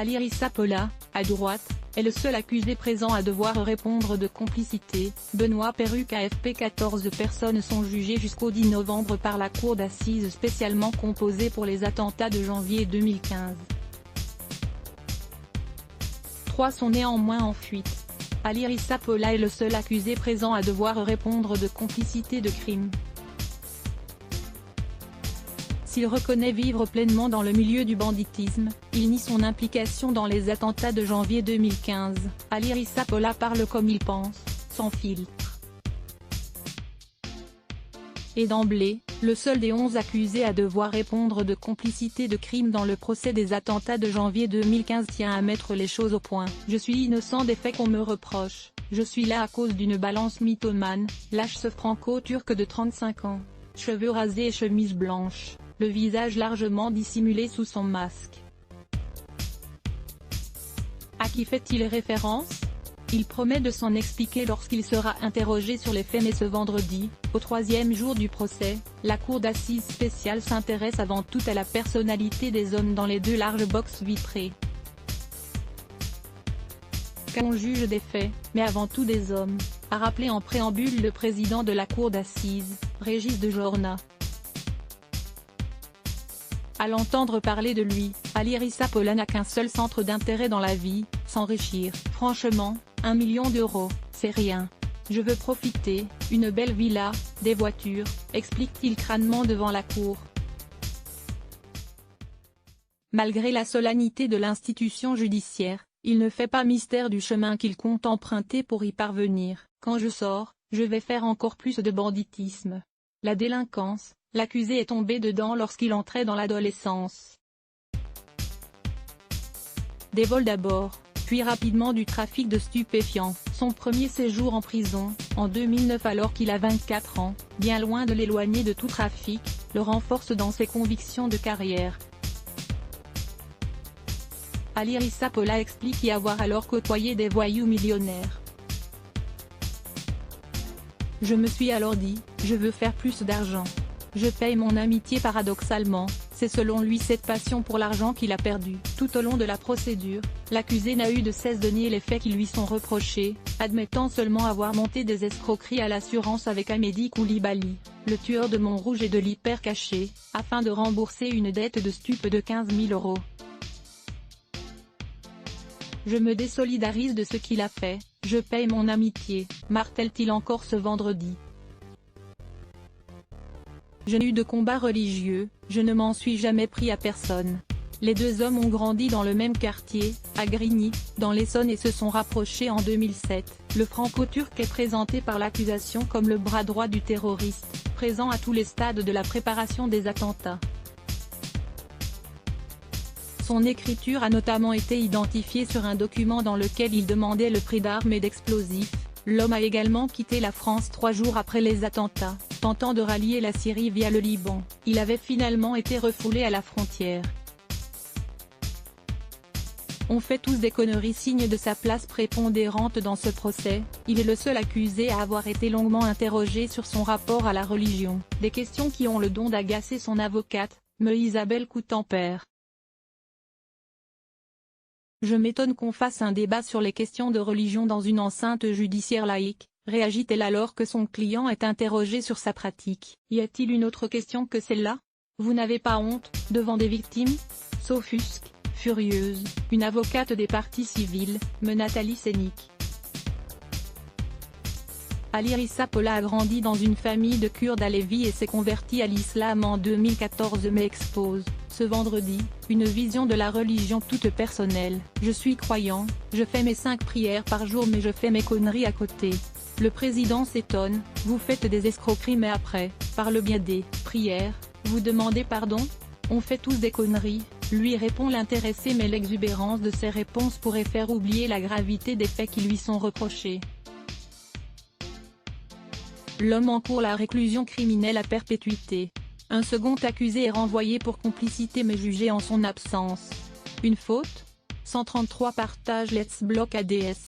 Ali Sapola, à droite, est le seul accusé présent à devoir répondre de complicité. Benoît Perruque AFP 14 personnes sont jugées jusqu'au 10 novembre par la cour d'assises spécialement composée pour les attentats de janvier 2015. 3 sont néanmoins en fuite. Ali Sapola est le seul accusé présent à devoir répondre de complicité de crime. S'il reconnaît vivre pleinement dans le milieu du banditisme, il nie son implication dans les attentats de janvier 2015. Ali Sapola parle comme il pense, sans filtre. Et d'emblée, le seul des 11 accusés à devoir répondre de complicité de crime dans le procès des attentats de janvier 2015 tient à mettre les choses au point. « Je suis innocent des faits qu'on me reproche, je suis là à cause d'une balance mythomane », lâche ce franco-turc de 35 ans. Cheveux rasés et chemise blanche, le visage largement dissimulé sous son masque. À qui fait-il référence ? Il promet de s'en expliquer lorsqu'il sera interrogé sur les faits, mais ce vendredi, au 3e jour du procès, la cour d'assises spéciale s'intéresse avant tout à la personnalité des hommes dans les 2 larges boxes vitrées. Qu'on juge des faits, mais avant tout des hommes, a rappelé en préambule le président de la cour d'assises, Régis de Jorna. À l'entendre parler de lui, Ali Sapola n'a qu'un seul centre d'intérêt dans la vie, s'enrichir. Franchement, 1 million d'euros, c'est rien. Je veux profiter, une belle villa, des voitures, explique-t-il crânement devant la cour. Malgré la solennité de l'institution judiciaire, il ne fait pas mystère du chemin qu'il compte emprunter pour y parvenir. Quand je sors, je vais faire encore plus de banditisme. La délinquance, l'accusé est tombé dedans lorsqu'il entrait dans l'adolescence. Des vols d'abord, puis rapidement du trafic de stupéfiants. Son premier séjour en prison, en 2009 alors qu'il a 24 ans, bien loin de l'éloigner de tout trafic, le renforce dans ses convictions de carrière. Ali Sapola explique y avoir alors côtoyé des voyous millionnaires. Je me suis alors dit, je veux faire plus d'argent. Je paye mon amitié paradoxalement, c'est selon lui cette passion pour l'argent qu'il a perdu. Tout au long de la procédure, l'accusé n'a eu de cesse de nier les faits qui lui sont reprochés, admettant seulement avoir monté des escroqueries à l'assurance avec Amédi Koulibaly, le tueur de Montrouge et de l'Hyper Cacher, afin de rembourser une dette de stup de 15 000 euros. Je me désolidarise de ce qu'il a fait, je paye mon amitié, martèle-t-il encore ce vendredi. Je n'ai eu de combat religieux, je ne m'en suis jamais pris à personne. Les 2 hommes ont grandi dans le même quartier, à Grigny, dans l'Essonne et se sont rapprochés en 2007. Le franco-turc est présenté par l'accusation comme le bras droit du terroriste, présent à tous les stades de la préparation des attentats. Son écriture a notamment été identifiée sur un document dans lequel il demandait le prix d'armes et d'explosifs. L'homme a également quitté la France 3 jours après les attentats, tentant de rallier la Syrie via le Liban. Il avait finalement été refoulé à la frontière. On fait tous des conneries, signe de sa place prépondérante dans ce procès. Il est le seul accusé à avoir été longuement interrogé sur son rapport à la religion. Des questions qui ont le don d'agacer son avocate, Isabelle Coutempère. Je m'étonne qu'on fasse un débat sur les questions de religion dans une enceinte judiciaire laïque, réagit-elle alors que son client est interrogé sur sa pratique. Y a-t-il une autre question que celle-là ? Vous n'avez pas honte, devant des victimes ? S'offusque, furieuse, une avocate des parties civiles, Nathalie Sénic. Ali Sapola a grandi dans une famille de Kurdes alévis et s'est converti à l'islam en 2014 mais expose, ce vendredi, une vision de la religion toute personnelle. Je suis croyant, je fais mes 5 prières par jour mais je fais mes conneries à côté. Le président s'étonne, vous faites des escroqueries mais après, par le biais des prières, vous demandez pardon ? On fait tous des conneries, lui répond l'intéressé, mais l'exubérance de ses réponses pourrait faire oublier la gravité des faits qui lui sont reprochés. L'homme encourt la réclusion criminelle à perpétuité. Un second accusé est renvoyé pour complicité mais jugé en son absence. Une faute ? 133 partage Let's Block ADS.